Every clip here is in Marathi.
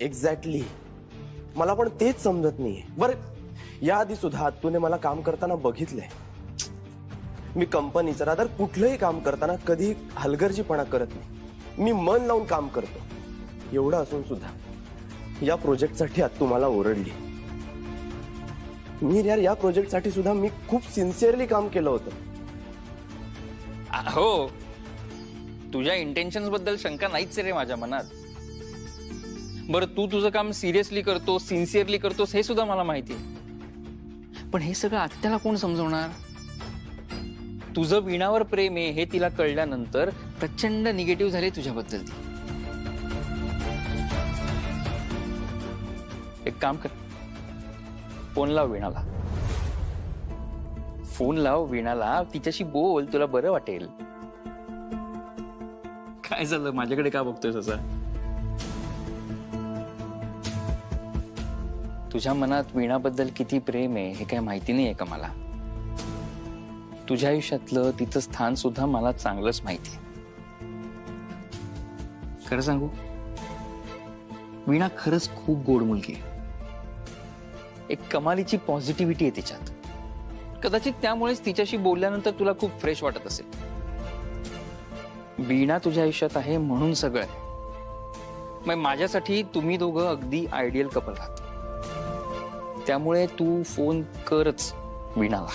एक्झॅक्टली मला पण तेच समजत नाहीये. बरं याआधी सुद्धा अत्तूने मला काम करताना बघितलंय. मी कंपनीचं रादर कुठलंही काम करताना कधी हलगर्जीपणा करत नाही. मी मन लावून काम करतो. एवढं असून सुद्धा या प्रोजेक्टसाठी अत्तू मला ओरडली. मी यार या प्रोजेक्टसाठी सुद्धा मी खूप सिन्सिअरली काम केलं होतं. हो, तुझ्या इंटेन्शन्स बद्दल शंका नाहीच रे माझ्या मनात. बरं तू तुझं काम सिरियसली करतोस, सिन्सिअरली करतोस हे सुद्धा मला माहिती आहे. पण हे सगळं आत्याला कोण समजवणार? तुझं वीणावर प्रेम आहे हे तिला कळल्यानंतर प्रचंड निगेटिव्ह झाले तुझ्याबद्दल ती. एक काम कर, फोन लाव वीणाला. फोन लाव वीणाला, तिच्याशी बोल, तुला बरं वाटेल. काय झालं, माझ्याकडे का बघतोयस असं? तुझ्या मनात वीणाबद्दल किती प्रेम आहे हे काय माहिती नाहीये का मला? तुझ्या आयुष्यातलं तिचं स्थान सुद्धा मला चांगलंच माहिती आहे. खरं सांगू, वीणा खरंच खूप गोड मुलगी आहे. एक कमालीची पॉझिटिव्हिटी आहे तिच्यात. कदाचित त्यामुळेच तिच्याशी बोलल्यानंतर तुला खूप फ्रेश वाटत असेल. वीणा तुझ्या आयुष्यात आहे म्हणून सगळं आहे. मग माझ्यासाठी तुम्ही दोघं अगदी आयडियल कपल आहात. त्यामुळे तू फोन करच वीणाला.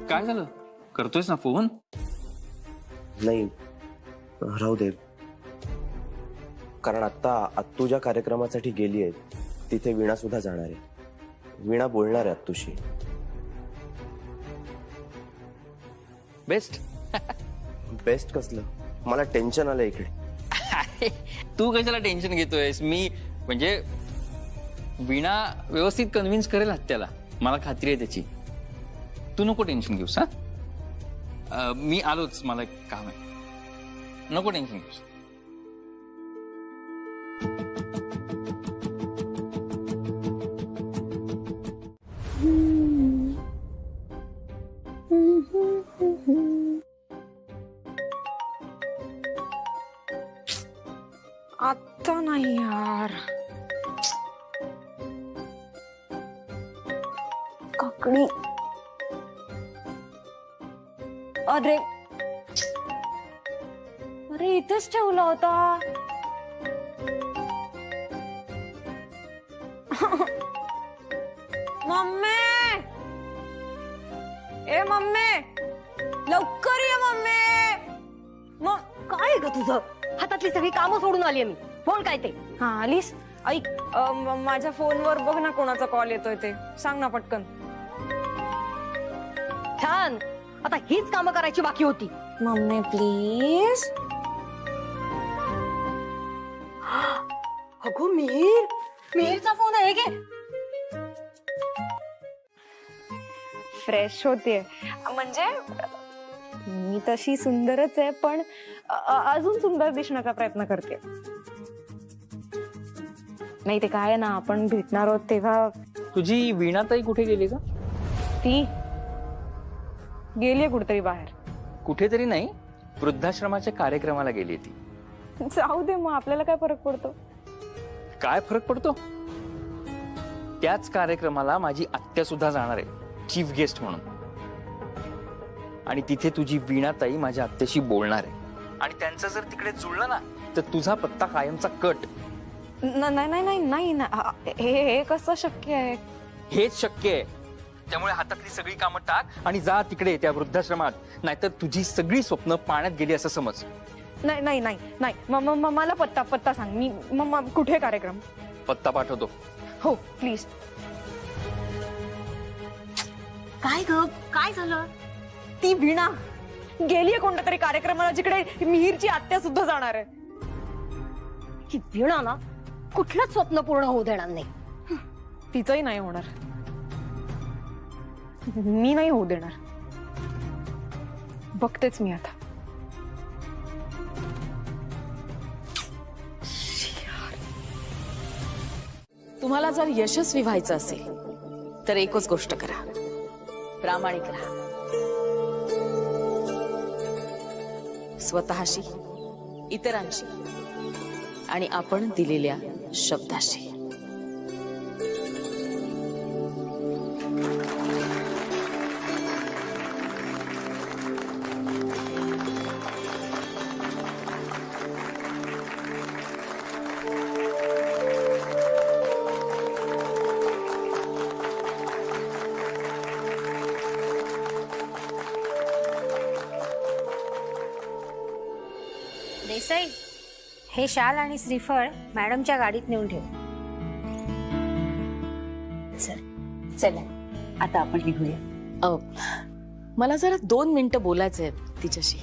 काय झालं, करतोयस ना फोन? नाही राहू दे, कारण आता अत्तू ज्या कार्यक्रमासाठी गेली आहे तिथे वीणा सुद्धा जाणार आहे. वीणा बोलणार आहे अत्तूशी. बेस्ट. बेस्ट कसलं, मला टेन्शन आलं इकडे. तू कशाला टेन्शन घेतोयस? मी म्हणजे वीणा व्यवस्थित कन्व्हिन्स करेल हत्याला, मला खात्री आहे त्याची. तू नको टेन्शन घेऊस. हा, मी आलोच, मला एक काम आहे. नको टेन्शन घेऊस. आता नाही यार. काकडी. अरे अरे इथेच ठेवला होता. मम्मी, ए मम्मी, लवकर ये मम्मी. काय ग तुझं? हातातली सगळी कामं सोडून आली मी. बोल काय ते? हा आलीस? ऐक, माझ्या फोनवर बघ ना कोणाचा कॉल येतोय ते. सांग ना पटकन. छान, आता हीच कामं करायची बाकी होती. Mummy please. अगो मिहीर, मिहीरचा फोन आहे गे. फ्रेश होते म्हणजे मी तशी सुंदरच आहे, पण अजून सुंदर दिसण्याचा प्रयत्न करते. नाही ते काय ना, आपण भेटणार आहोत तेव्हा. तुझी वीणाताई कुठे गेली का? ती गेलीये कुठेतरी बाहेर. कुठेतरी नाही, वृद्धाश्रमाच्या कार्यक्रमाला गेली ती. जाऊ दे मग, आपल्याला काय फरक पडतो? काय फरक पडतो? त्याच कार्यक्रमाला माझी आत्या सुद्धा जाणार आहे, चीफ गेस्ट म्हणून. आणि तिथे तुझी वीणाताई माझ्या आत्याशी बोलणार आहे. आणि त्यांचं जर तिकडे जुळलं ना तर तुझा पत्ता कायमचा कट. नाही नाही नाही ना, हे कसं शक्य आहे? हेच शक्य आहे. त्यामुळे हातातली सगळी कामं टाक आणि जा तिकडे त्या वृद्धाश्रमात. नाहीतर तुझी सगळी स्वप्न पाण्यात गेली असं समज. नाही नाही नाही नाही, मला पत्ता सांग. मी कुठे कार्यक्रम? पत्ता पाठवतो. हो प्लीज. काय ग, काय झालं? ती वीणा गेलीये कोणत्या तरी कार्यक्रमाला जिकडे मिहीरची आत्या सुद्धा जाणार आहे. ही वीणा ना कुठलंच स्वप्न पूर्ण होऊ देणार नाही. तिचंही नाही होणार. मी नाही होऊ देणार. बघतेच मी आता. तुम्हाला जर यशस्वी व्हायचं असेल तर एकच गोष्ट करा, प्रामाणिक राहा, स्वतःशी, इतरांशी आणि आपण दिलेल्या शब्दाशी. देसाई, हे शाल आणि श्रीफळ मॅडमच्या गाडीत नेऊन ठेव. चला आता आपण निघूया. मला जरा 2 मिनिटं बोलायचं आहे तिच्याशी,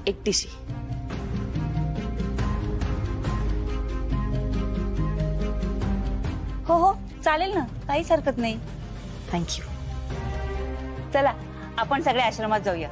एकटीशी. हो हो चालेल ना, काहीच हरकत नाही. थँक्यू. चला आपण सगळे आश्रमात जाऊया.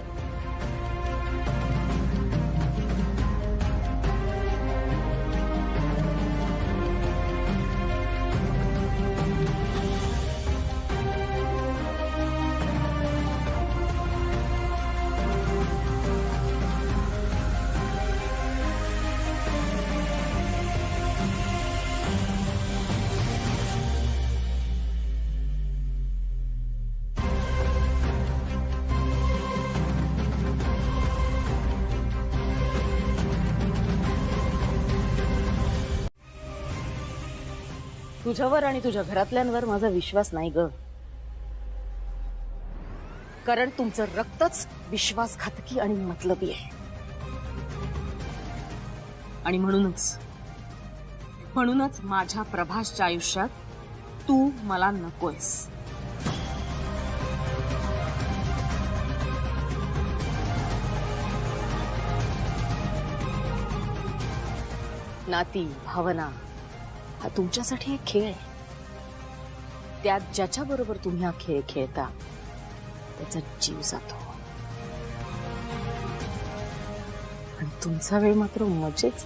तुझ्यावर आणि तुझ्या घरातल्यांवर माझा विश्वास नाही ग, कारण तुमचं रक्तच विश्वासघातकी आणि मतलबी आहे. आणि म्हणूनच माझ्या प्रभासच्या आयुष्यात तू मला नकोयस. नाती, भावना हा तुमच्यासाठी एक खेळ आहे. त्यात ज्याच्या बरोबर तुम्ही हा खेळ खेळता त्याचा जीव जातो आणि तुमचा वेळ मात्र मजेच.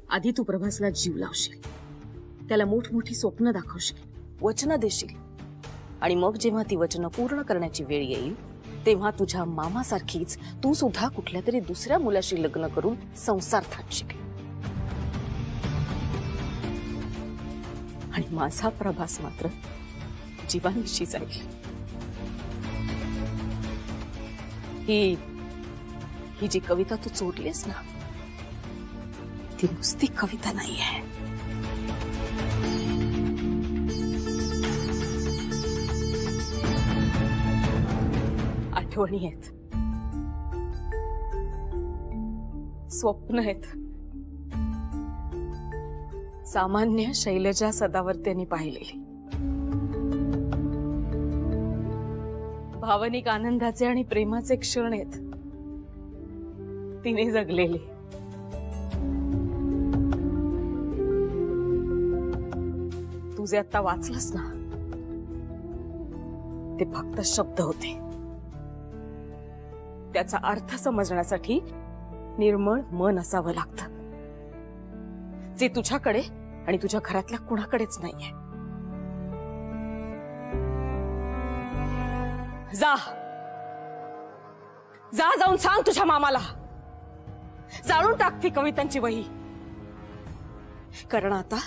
आधी तू प्रभासला जीव लावशील, त्याला मोठमोठी स्वप्न दाखवशील, वचनं देशील, आणि मग जेव्हा ती वचनं पूर्ण करण्याची वेळ येईल तेव्हा तुझ्या मामासारखीच तू सुद्धा कुठल्या तरी दुसऱ्या मुलाशी लग्न करून संसार थाटशील. आणि माझा प्रभास मात्र जीवानीशी जाईल. ही जी कविता तू चोरलीस ना, ती नुसती कविता नाही आहे. आठवणी आहेत, स्वप्न आहेत. सामान्य शैलजा सदावर्तेंनी पाहिलेली भावनिक आनंदाचे आणि प्रेमाचे क्षण आहेत, तिने जगलेली. तू जे आता वाचलंस ना, ते फक्त शब्द होते. त्याचा अर्थ समजण्यासाठी निर्मळ मन असावं लागतं, जे तुझ्याकडे आणि तुझ्या घरातल्या कुणाकडेच नाहीये. जाऊन सांग तुझ्या मामाला, जाळून टाक ती कवितांची वही, कारण आता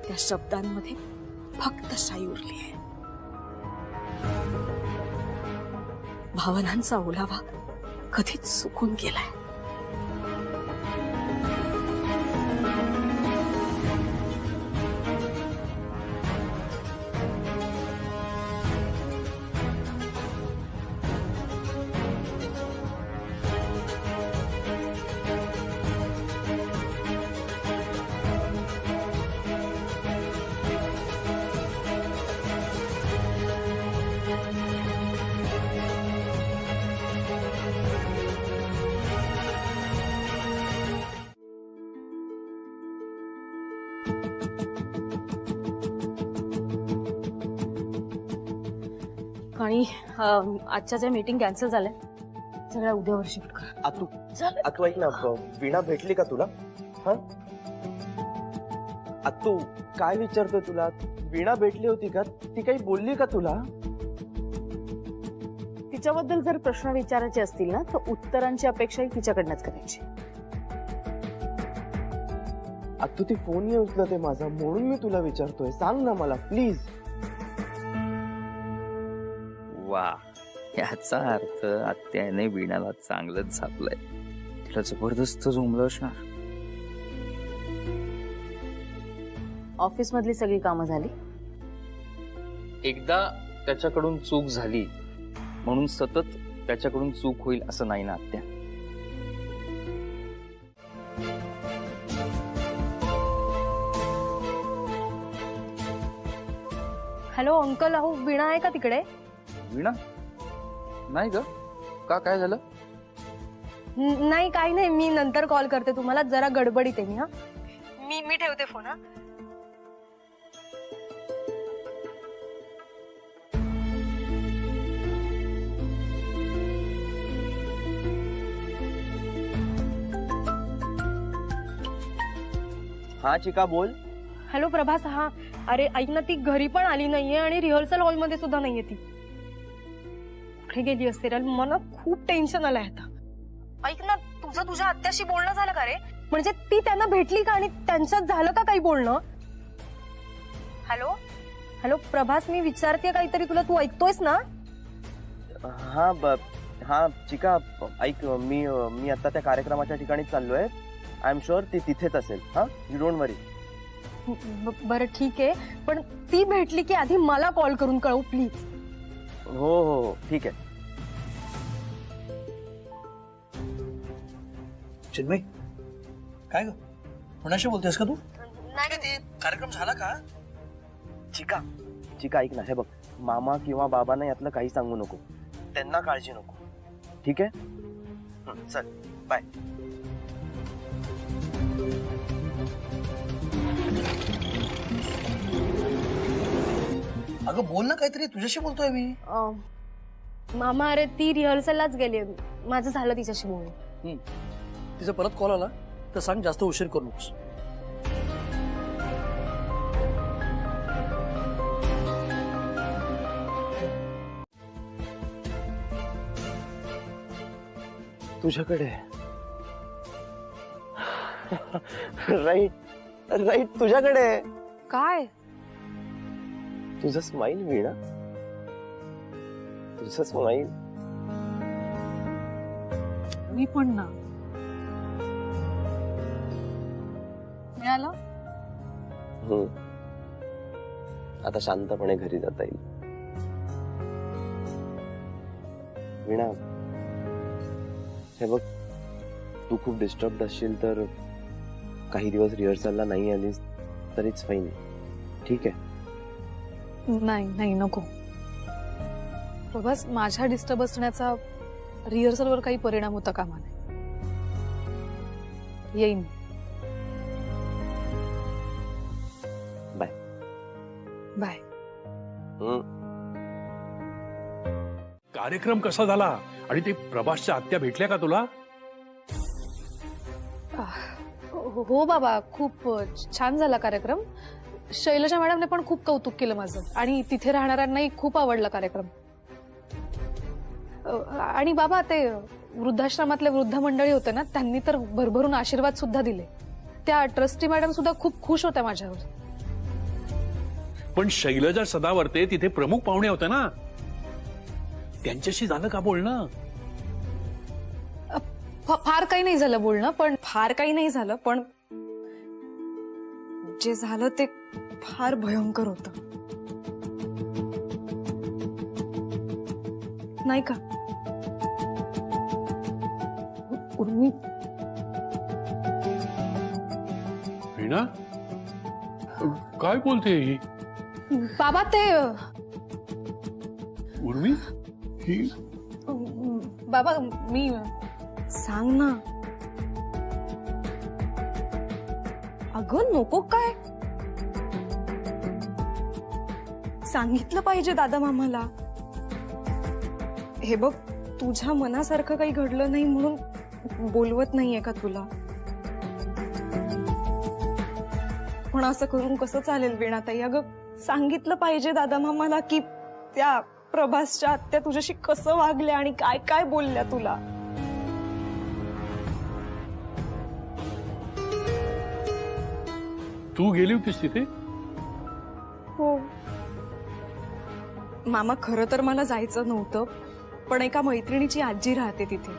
त्या शब्दांमध्ये फक्त शाई उरली आहे. भावनांचा ओलावा कधीच सुकून गेलाय. आणि आजच्या ज्या मीटिंग कॅन्सल झाल्या सगळ्या उद्यावर शिफ्ट कर. आतू ऐक ना, वीणा भेटली का तुला? हा आतू, काय विचारतोय तुला? वीणा भेटली होती का? ती काही बोलली का तुला? तिच्याबद्दल जर प्रश्न विचारायचे असतील ना तर उत्तरांची अपेक्षाही तिच्याकडनंच करायची. आतू ती फोन नाही उचलते माझा, म्हणून मी तुला विचारतोय. सांग ना मला प्लीज. वा, याचा अर्थ आत्याने वीणाला चांगलंच झापलंय. तिला जबरदस्त जमलं असणार. ऑफिस मधली सगळी कामं झाली? एकदा त्याच्याकडून चूक झाली म्हणून सतत त्याच्याकडून चूक होईल असं नाही ना आत्या. हॅलो अंकल, अहो वीणा आहे का तिकडे? वीणा नाही ग, का काय झालं? नाही काही नाही, मी नंतर कॉल करते तुम्हाला, जरा गडबडीत आहे मी. हा मी ठेवते फोन. हा हा चिका बोल. हॅलो प्रभास. हा अरे ऐक ना, ती घरी पण आली नाहीये आणि रिहर्सल हॉलमध्ये सुद्धा नाहीये. ती कुठे गेली असते रे? मला खूप टेन्शन आलंय आता. ऐक ना, तुझ्या आत्याशी बोलणं झालं का रे? म्हणजे ती त्यांना भेटली का आणि त्यांच्यात झालं का काही बोलणं? हॅलो हॅलो प्रभास, मी विचारते काहीतरी तुला, तू ऐकतोयस ना? हा चिका ऐक, मी आता त्या कार्यक्रमाच्या ठिकाणी चाललोय. आय एम शुअर ती तिथेच असेल. हा, यू डोंट वरी. बरं ठीक आहे, पण ती भेटली की आधी मला कॉल करून कळव प्लीज. हो हो ठीक आहे. चिन्मय, काय ग, कोणाशी बोलतेस का तू? नाही कार्यक्रम झाला का? चिका ऐक ना, हे बघ, मामा किंवा बाबांना यातलं काही सांगू नको. त्यांना काळजी नको, ठीक आहे? चल बाय. अगं बोल ना काहीतरी, तुझ्याशी बोलतोय मी. मामा, अरे ती रिहर्सललाच गेली, माझं झालं तिच्याशी बोलून. तिचा परत कॉल आला तर सांग, जास्त उशीर करू नकोस. तुझ्याकडे राईट तुझ्याकडे. काय? तुझं स्माईल वीणा, तुझं स्माईल. मी पण ना. मिळालं? आता शांतपणे घरी जाता येईल. वीणा, हे बघ, तू खूप डिस्टर्ब असशील तर काही दिवस रिहर्सलला नाही आलीस तरीच फाईन, ठीक आहे? नाही नको प्रभास, माझ्या डिस्टर्ब असण्याचा रिहर्सलवर काही परिणाम होता कामा नये. येईन. Bye bye. कार्यक्रम कसा झाला आणि ते प्रभासच्या आत्या भेटल्या का तुला? हो बाबा, खूप छान झाला कार्यक्रम. शैलजा मॅडमने पण खूप कौतुक केलं माझं आणि तिथे राहणाऱ्यांनाही खूप आवडला कार्यक्रम. आणि बाबा, ते वृद्धाश्रमातले वृद्ध मंडळी होते ना, त्यांनी तर भरभरून आशीर्वाद सुद्धा दिले. त्या ट्रस्टी मॅडम सुद्धा खूप खुश होत्या माझ्यावर. पण शैलजा सदावर्ते तिथे प्रमुख पाहुणे होते ना, त्यांच्याशी झालं का बोलणं? फार काही नाही झालं बोलणं, पण जे झालं ते फार भयंकर होतं, नाही का? उर्मी, वीणा काय बोलते ही? बाबा, ते उर्मी, ही बाबा, मी सांग ना. अगं नको, काय सांगितलं पाहिजे दादा मामाला. हे बघ, तुझ्या मनासारखं काही घडलं नाही म्हणून बोलवत नाहीये का तुला? पण असं करून कसं चालेल वीणाताई? अगं सांगितलं पाहिजे दादा मामाला की त्या प्रभासच्या आत्या तुझ्याशी कसं वागल्या आणि काय काय बोलल्या तुला. तू गेली होतीस तिथे? हो मामा, खरं तर मला जायचं नव्हतं, पण एका मैत्रिणीची आजी राहते तिथे,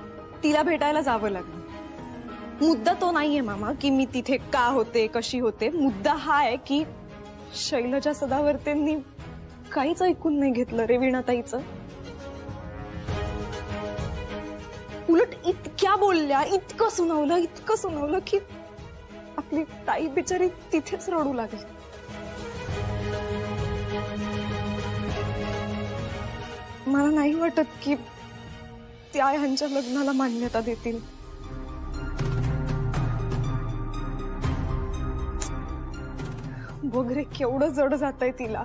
तिला भेटायला जावं लागलं. मुद्दा तो नाहीये मामा की मी तिथे का होते कशी होते. मुद्दा हा आहे की शैलजा सदावर्तेंनी काहीच ऐकून नाही घेतलं रे वीणाताईचं. उलट इतक्या बोलल्या, इतकं सुनावलं की आपली ताई बिचारी तिथेच रडू लागली. मला नाही वाटत की त्या ह्यांच्या लग्नाला मान्यता देतील. वगैरे केवढं जड जातंय तिला.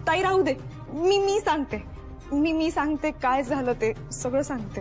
ताई राहू दे, मी सांगते, मी सांगते काय झालं ते सगळं सांगते.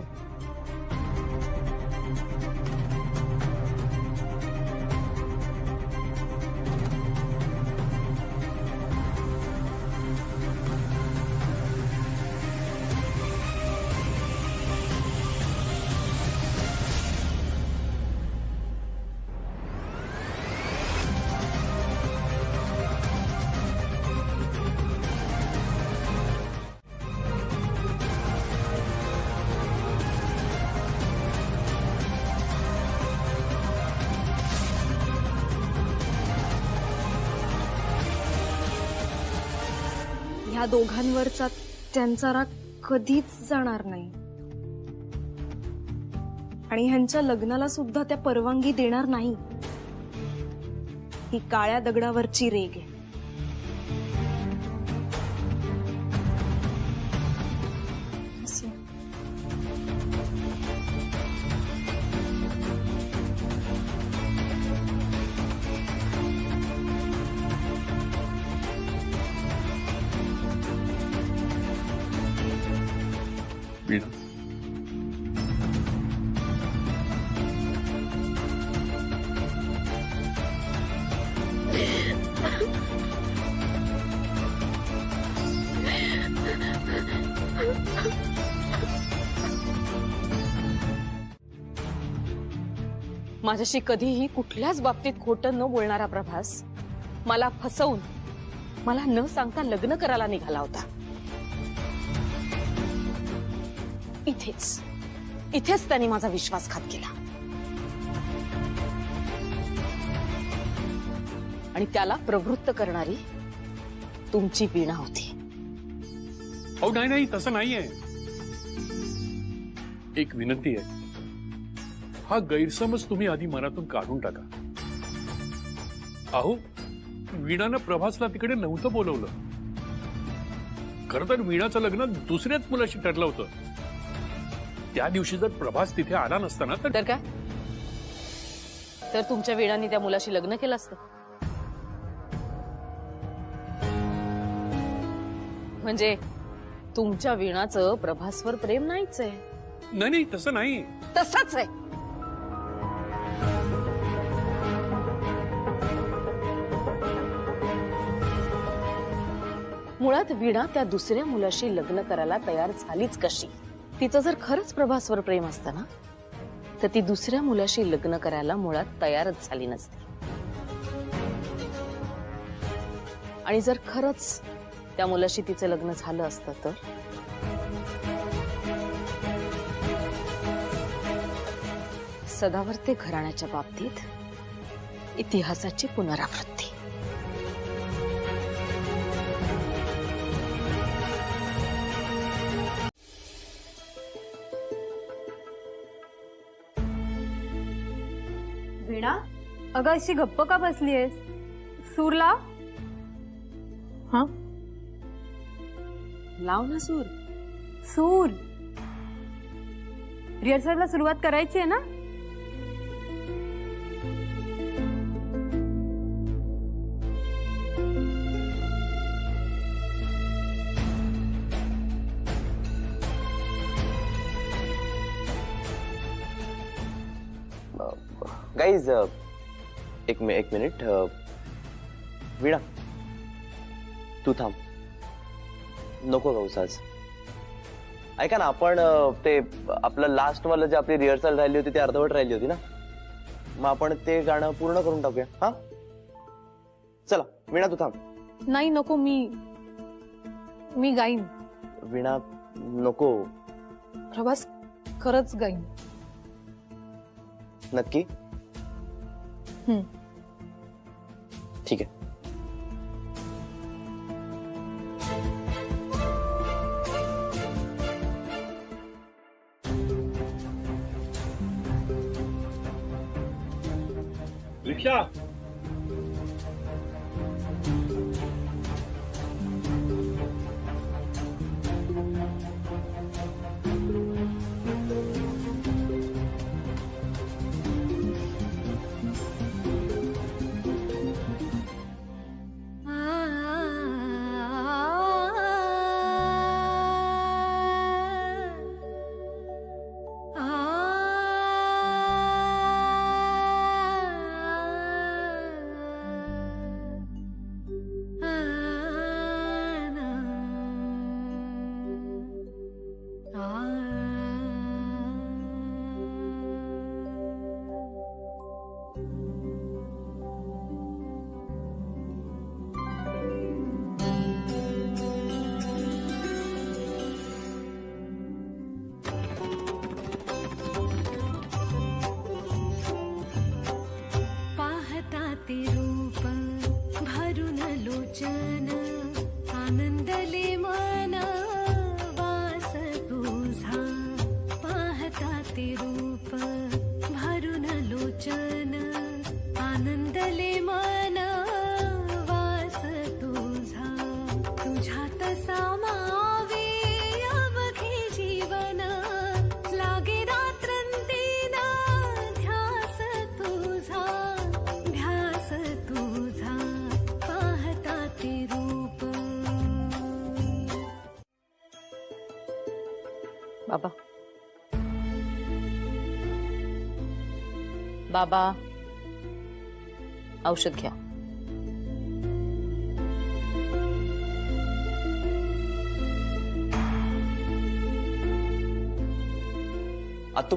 ह्या दोघांवरचा त्यांचा राग कधीच जाणार नाही आणि ह्यांच्या लग्नाला सुद्धा त्या परवानगी देणार नाही. ही काळ्या दगडावरची रेग आहे. वीणा, माझ्याशी कधीही कुठल्याच बाबतीत खोटं न बोलणारा प्रभास मला फसवून मला न सांगता लग्न करायला निघाला होता. इथेच त्यांनी माझा विश्वासघात केला आणि त्याला प्रवृत्त करणारी तुमची वीणा होती. अहो नाही तसं नाहीये. एक विनंती आहे, हा गैरसमज तुम्ही आधी मनातून काढून टाका. अहो वीणानं प्रभासला तिकडे नव्हतं बोलवलं. खरं तर वीणाचं लग्न दुसऱ्याच मुलाशी ठरलं होतं. त्या दिवशी जर प्रभास तिथे आला नसता ना तर काय, तर तुमच्या वीणाने त्या मुलाशी लग्न केलं असतं. म्हणजे तुमच्या वीणाचं प्रभासवर प्रेम नाहीच आहे. नाही तसं नाही. तसंच आहे. मुळात वीणा त्या दुसऱ्या मुलाशी लग्न करायला तयार झालीच कशी? तिचं जर खरंच प्रभासवर प्रेम असतं ना तर ती दुसऱ्या मुलाशी लग्न करायला मुळात तयारच झाली नसती. आणि जर खरंच त्या मुलाशी तिचं लग्न झालं असतं तर सदावर्ते घराण्याच्या बाबतीत इतिहासाची पुनरावृत्ती. वीणा, अगं अशी गप्प का बसलीयस? सूर लाव. हा, लाव ना सूर. सूर रिहर्सलला सुरुवात करायची आहे ना? गाईज एक मिनिट वीणा तू थांब, नको गाऊस आज. ऐका ना, आपण ते आपलं लास्ट वाला जे आपली रिहर्सल राहिली होती ती अर्धवट राहिली होती ना, मग आपण ते गाणं पूर्ण करून टाकूया. हा चला वीणा तू थांब. नाही नको, मी गाईन. वीणा नको. प्रभास खरंच गाईन. नक्की? ठीक आहे. रिक्षा बाबा, बाबा औषध घ्या. आतू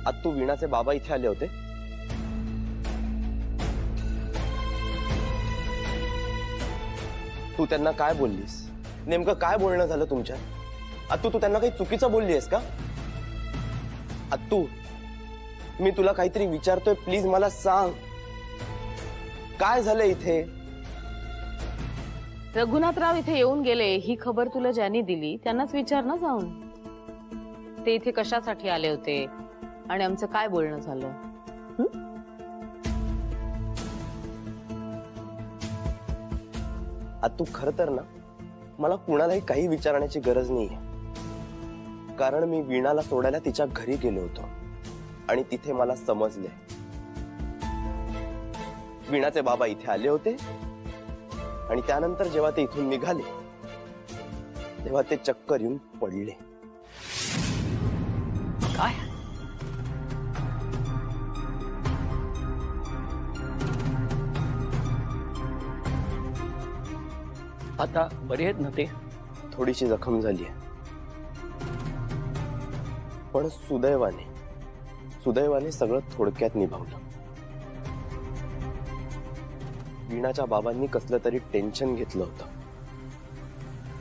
आतू वीणाचे बाबा इथे आले होते. तू त्यांना काय बोललीस? नेमकं काय बोलणं झालं तुमच्या? आतू तू त्यांना काही चुकीचं बोललीस का? आतू मी तुला काहीतरी विचारतोय, प्लीज मला सांग काय झालं इथे? रघुनाथराव इथे येऊन गेले ही खबर तुला ज्यांनी दिली त्यांनाच विचार ना जाऊन. ते इथे कशासाठी आले होते आणि आमचं काय बोलणं झालं. आतू खर तर ना मला कुणालाही काही विचारण्याची गरज नाहीये, कारण मी वीणाला सोडायला तिच्या घरी गेलो होतो आणि तिथे मला समजले वीणाचे बाबा इथे आले होते आणि त्यानंतर जेव्हा ते इथून निघाले तेव्हा ते चक्कर येऊन पडले. काय? आता बरे आहेत ना ते? थोडीशी जखम झाली आहे, पण सुदैवाने सगळं थोडक्यात निभावलं. वीणाच्या बाबांनी कसलं तरी टेन्शन घेतलं होतं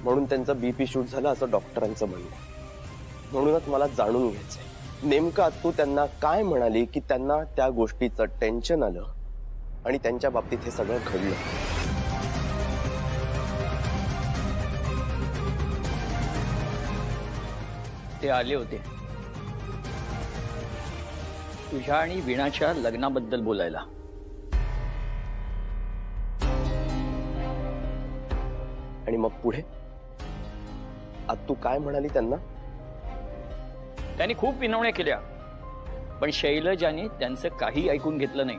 म्हणून त्यांचं बीपी शूट झालं असं डॉक्टरांचं म्हणणं. म्हणूनच मला जाणून घ्यायचंय नेमकं तू त्यांना काय म्हणाली की त्यांना त्या गोष्टीचं टेन्शन आलं आणि त्यांच्या बाबतीत हे सगळं घडलं. ते आले होते तुझ्या आणि वीणाच्या लग्नाबद्दल बोलायला. आणि मग पुढे तू काय म्हणाली त्यांना? त्यांनी खूप विनवण्या केल्या पण शैलजाने त्यांचं काही ऐकून घेतलं नाही.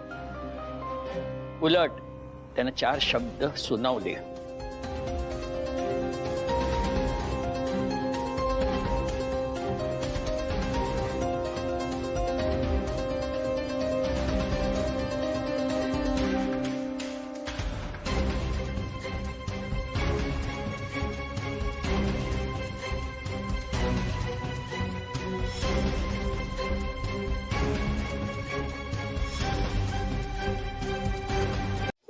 उलट त्यांना 4 शब्द सुनावले.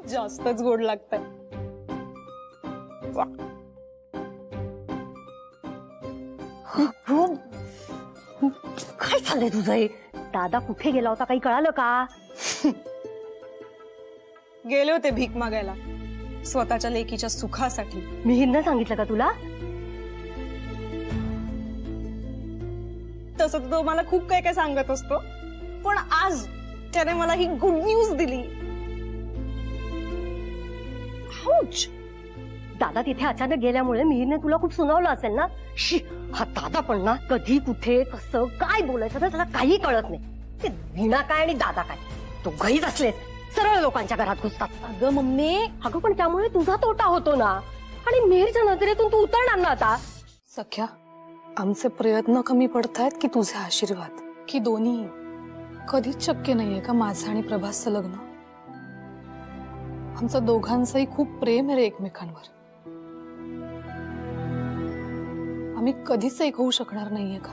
जास्तच गोड लागतंय. काय चाललंय तुझं हे? दादा कुठे गेला होता काही कळालं का? गेले होते भीक मागायला स्वतःच्या लेकीच्या सुखासाठी. मिहिरनं सांगितलं का तुला? तसं तर तो मला खूप काय काय सांगत असतो, पण आज त्याने मला ही गुड न्यूज दिली. हाऊच. दादा तिथे अचानक गेल्यामुळे मिहिरने तुला खूप सुनावलं असेल ना? शी, हा दादा पण ना कधी कुठे कसं काय बोलायचं ना त्याला काही कळत नाही. ते वीणा काय आणि दादा काय दोघंहीच असलेच सरळ लोकांच्या घरात घुसतात. अगं मम्मी, अगं पण त्यामुळे तुझा तोटा होतो ना, आणि मिहिरच्या नजरेतून तू उतरणार ना आता. सख्या, आमचे प्रयत्न कमी पडतायत की तुझे आशीर्वाद, की दोन्ही? कधीच शक्य नाहीये का माझं आणि प्रभासचं लग्न? आमचं दोघांचंही खूप प्रेम आहे रे एकमेकांवर. आम्ही कधीच एक होऊ शकणार नाहीये का?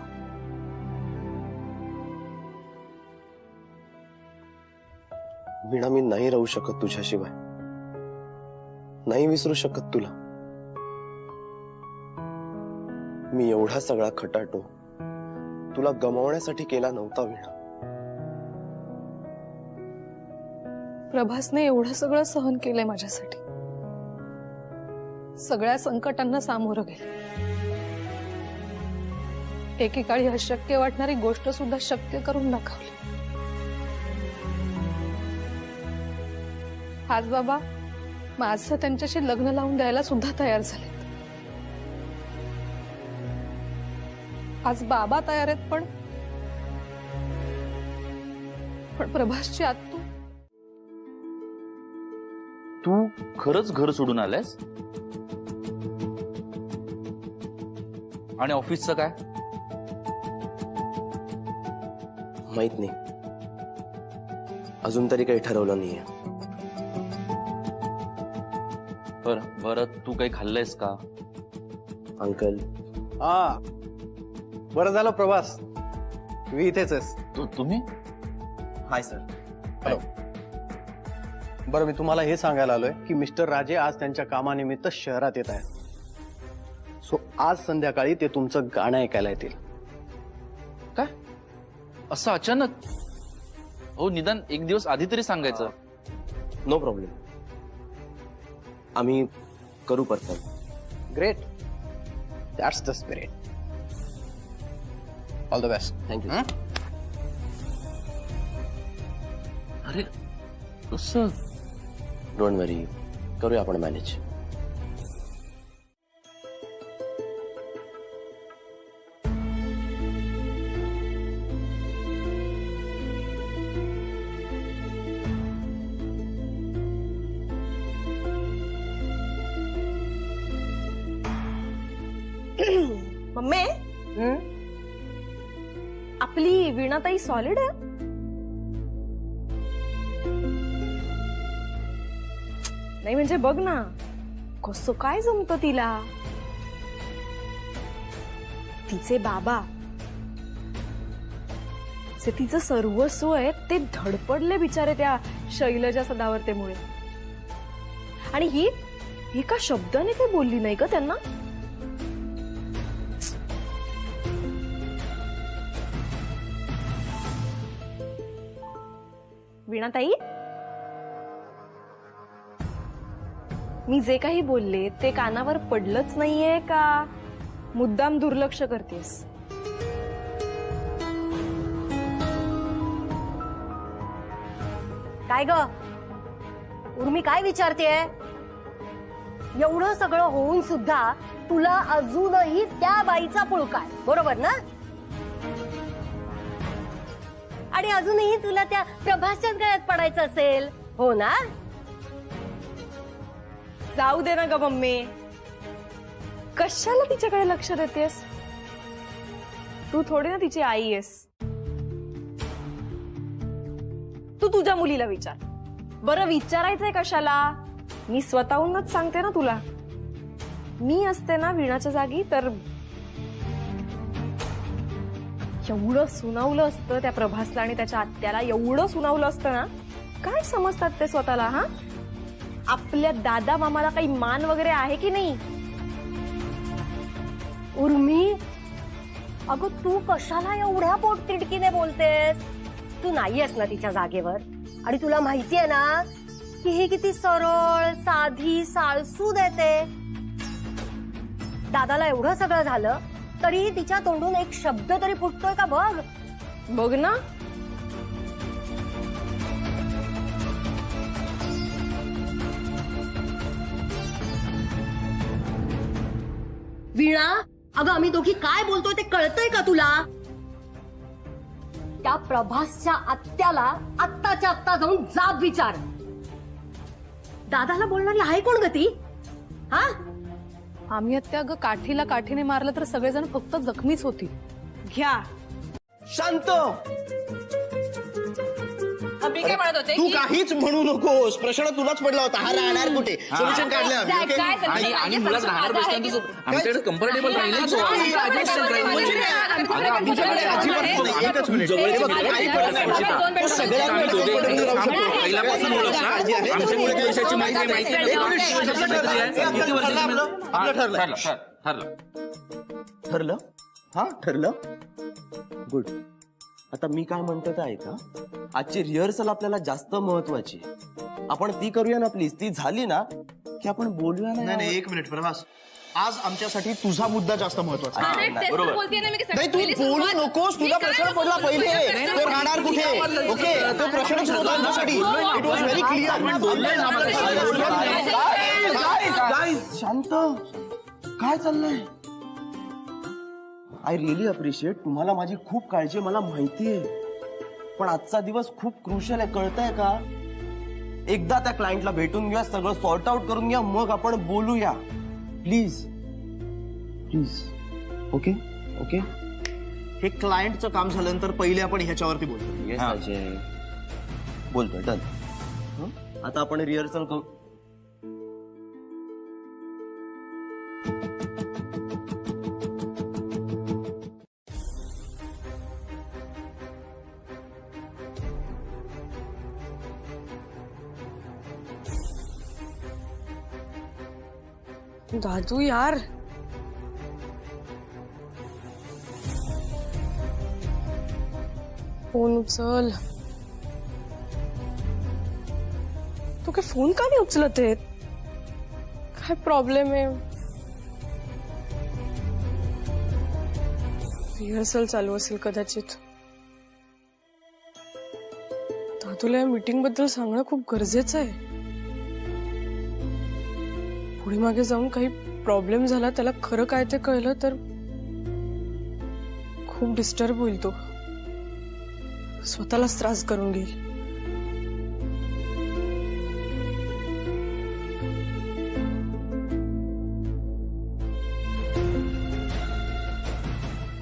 वीणा, मी नाही राहू शकत तुझ्याशिवाय, नाही विसरू शकत तुला. मी एवढा सगळा खटाटो तुला गमावण्यासाठी केला नव्हता वीणा. प्रभासने एवढं सगळं सहन केलंय माझ्यासाठी, सगळ्या संकटांना सामोरं गेले. एकेकाळी अशक्य वाटणारी गोष्ट सुद्धा शक्य करून दाखवली. आज बाबा माझं त्यांच्याशी लग्न लावून द्यायला सुद्धा तयार झाले. आज बाबा तयार आहेत, पण प्रभासची आत्तू. तू खरंच घर सोडून आलायस? आणि ऑफिसचं काय? माहित नाही, अजून तरी काही ठरवलं नाहीये. बरं, तू काही खाल्लंयस का? अंकल. हा, बरं झालं प्रभास, तू इथेच आहेस. तुम्ही? Hi sir. हॅलो. बरं, मी तुम्हाला हे सांगायला आलोय की मिस्टर राजे आज त्यांच्या कामानिमित्त शहरात येत आहेत. सो आज संध्याकाळी ते तुमचं गाणं ऐकायला येतील. काय असं अचानक? हो, निदान एक दिवस आधी तरी सांगायचं. नो प्रॉब्लेम, आम्ही करू परत. Great, that's the spirit. All the best. Thank you. अरे कसं? डोंट वरी, करूया आपण मॅनेज. मम्मी, आपली वीणाताई सॉलिड आहे. नाही म्हणजे बघ ना कसं काय जमतं तिला. तिचे बाबा जे तिचं सर्वस्व आहे ते धडपडले बिचारे त्या शैलजा सदावर्तेमुळे. आणि ही एका शब्दाने काही बोलली नाही का त्यांना. वीणाताई, मी जे काही बोलले ते कानावर पडलंच नाहीये का मुद्दाम दुर्लक्ष करतेस? काय ग उर्मी, काय विचारतेय? एवढं सगळं होऊन सुद्धा तुला अजूनही त्या बाईचा पुळकाय, बरोबर ना? आणि अजूनही तुला त्या प्रभासच्याच गळ्यात पडायचं असेल, हो ना? जाऊ दे ना ग मम्मी, कशाला तिच्याकडे लक्ष देतेस? तू थोडी ना तिची आई आहेस. तू तुझ्या मुलीला विचार. बरं, विचारायचंय कशाला? मी स्वतःहूनच सांगते ना तुला. मी असते ना वीणाच्या जागी तर एवढं सुनावलं असतं त्या प्रभासला आणि त्याच्या आत्याला. एवढं सुनावलं असतं ना. काय समजतात ते स्वतःला? हा, आपल्या दादा मामाला काही मान वगैरे आहे की नाही? उर्मी, अगं तू कशाला एवढ्या पोटतिडकीने बोलतेस? तू नाहीयेस ना तिच्या जागेवर, आणि तुला माहितीये ना की ही किती सरळ साधी साळसूद आहे ते. दादाला एवढं सगळं झालं तरीही तिच्या तोंडून एक शब्द तरी फुटतोय का बघ. बघ ना. वीणा, अगं आम्ही दोघी काय बोलतोय ते कळतंय का तुला? त्या प्रभासच्या आत्याला आत्ताच्या आत्ता जाऊन जाब विचार. दादाला बोलणारी आहे कोण ग ती? हा, आम्ही आत्या अगं काठीला काठीने मारलं तर सगळेजण फक्त जखमीच होती. घ्या शांत. मी काय म्हणत होते तू काहीच म्हणू नकोस. प्रश्न तुलाच पडला होता, हा राहणार कुठे? सोल्युशन काढलं आम्ही, okay? आणि मुलाच राहणार प्रश्न आमच्याकडे कम्फर्टेबल राहिले एकच मिनिट. ठरलं? हा ठरलं. गुड. आता मी काय म्हणतो ते ऐका. आजची रिहर्सल आपल्याला जास्त महत्वाची आहे. आपण ती करूया ना प्लीज. ती झाली ना की आपण बोलूया ना. नाही, एक मिनिट प्रभास, आज आमच्यासाठी तुझा मुद्दा जास्त महत्वाचा आहे. नाही, तू बोलू नकोस. तुला प्रश्न पडला पहिले, तो राहणार कुठे? ओके, तो प्रश्नच होता आमच्यासाठी. It was very clear. शांत. काय चाललंय? I really appreciate. तुम्हाला माझी खूप काळजी आहे, मला माहितीये. पण आजचा दिवस खूप क्रुशियल आहे, कळतंय का? एकदा त्या क्लायंटला भेटून घ्या, सगळं सॉर्ट आउट करून घ्या, मग आपण बोलूया. Please please. Okay okay. हे क्लायंटचं काम झाल्यानंतर पहिले आपण ह्याच्यावरती बोलतो. येस अजय, बोलतोय. डन. आता आपण रिहर्सल करू. दादू यार, फोन उचल. तू काय फोन का नाही उचलत आहे? काय प्रॉब्लेम आहे? रिहर्सल चालू असेल कदाचित. दादूला या मीटिंग बद्दल सांगणं खूप गरजेचं आहे. पुढे मागे जाऊन काही प्रॉब्लेम झाला, त्याला खरं काय ते कळलं तर खूप डिस्टर्ब होईल. तो स्वतःलाच त्रास करून घेईल.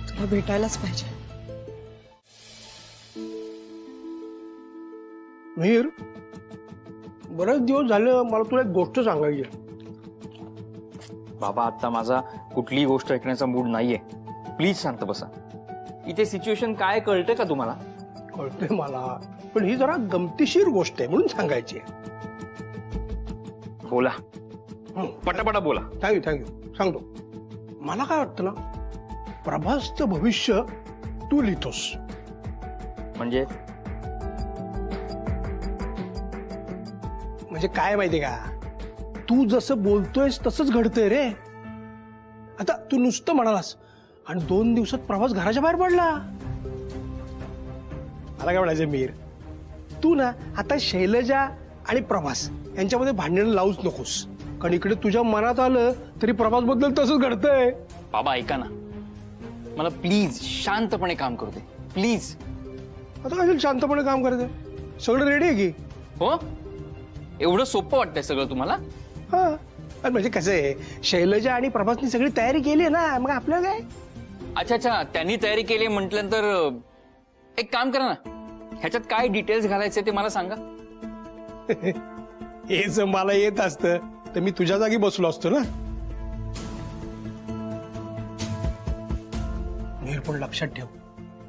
तुला भेटायलाच पाहिजे. मीर, बरेच दिवस झालं मला तुला एक गोष्ट सांगायची आहे. बाबा, आता माझा कुठलीही गोष्ट ऐकण्याचा मूड नाहीये. प्लीज शांत बसा. इथे सिच्युएशन काय कळते का तुम्हाला? कळते मला, पण ही जरा गमतीशीर गोष्ट आहे म्हणून सांगायची आहे. बोला, पटापटा बोला. थँक्यू. सांगतो. मला काय वाटतं ना, प्रभासचं भविष्य तू लिहितोस. म्हणजे काय माहितीये का, तू जसं बोलतोयस तसंच घडतंय रे. आता तू नुसतं म्हणालास आणि 2 दिवसात प्रभास घराच्या बाहेर पडला. मला काय म्हणायचं मीर, तू ना आता शैलजा आणि प्रभास यांच्यामध्ये भांडण लावूच नकोस. कारण इकडे तुझ्या मनात आलं तरी प्रभास बद्दल तसंच घडतंय. बाबा ऐका ना, मला प्लीज शांतपणे काम करू दे. प्लीज. आता काय शांतपणे काम करते? सगळं रेडी आहे की? हो, एवढं सोपं वाटतंय सगळं तुम्हाला? हा, म्हणजे कसं आहे, शैलजा आणि प्रभासनी सगळी तयारी केली आहे ना, मग आपल्याला काय. अच्छा, त्यांनी तयारी केली म्हटल्यानंतर एक काम करा ना, ह्याच्यात काय डिटेल्स घालायचे ते मला सांगा. हे जर मला येत असतं तर मी तुझ्या जागी बसलो असतो ना. मीर, पण लक्षात ठेव,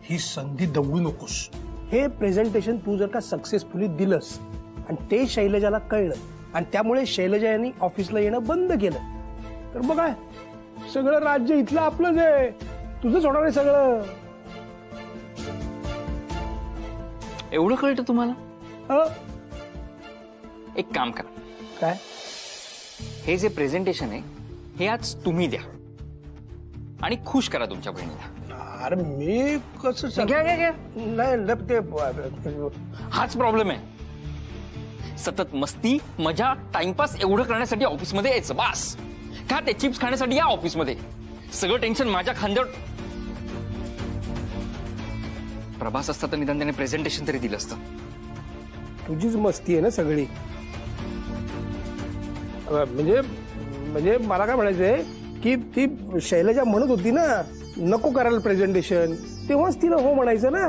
ही संधी दवडू नकोस. हे प्रेझेंटेशन तू जर का सक्सेसफुली दिलंस आणि ते शैलजाला कळलं आणि त्यामुळे शैलजा यांनी ऑफिसला येणं बंद केलं. तर मग काय, सगळं राज्य इथलं आपलंच आहे, तुझंच होणार आहे सगळं. एवढं कळतं तुम्हाला? हं? एक काम करा, काय? हे जे प्रेझेंटेशन आहे हे आज तुम्ही द्या आणि खुश करा तुमच्या बहिणीला. अरे मी कसं नाही ते हाच प्रॉब्लेम आहे. सतत मस्ती मजा टाइमपास एवढं करण्यासाठी ऑफिसमध्ये यायचं बास. का ते चिप्स खाण्यासाठी या ऑफिसमध्ये. सगळं टेन्शन माझ्या खांद्यावर. प्रभास असता तर निदान त्याने प्रेझेंटेशन तरी दिलं असतं. तुझीच मस्ती आहे ना सगळी. म्हणजे मला काय म्हणायचंय की ती शैलजा म्हणत होती ना नको करायला प्रेझेंटेशन, तेव्हाच तिला हो म्हणायचं ना.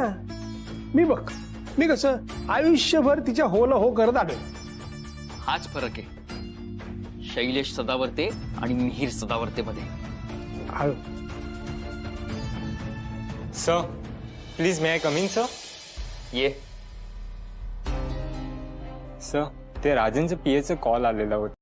मी कसं आयुष्यभर तिच्या होला हो करत आलोय. हाच फरक आहे शैलेश सदावर्ते आणि मिहिर सदावर्ते मध्ये. Sir please may I come in sir. ये सर ते राजेंचं पीएचं कॉल आलेला होता.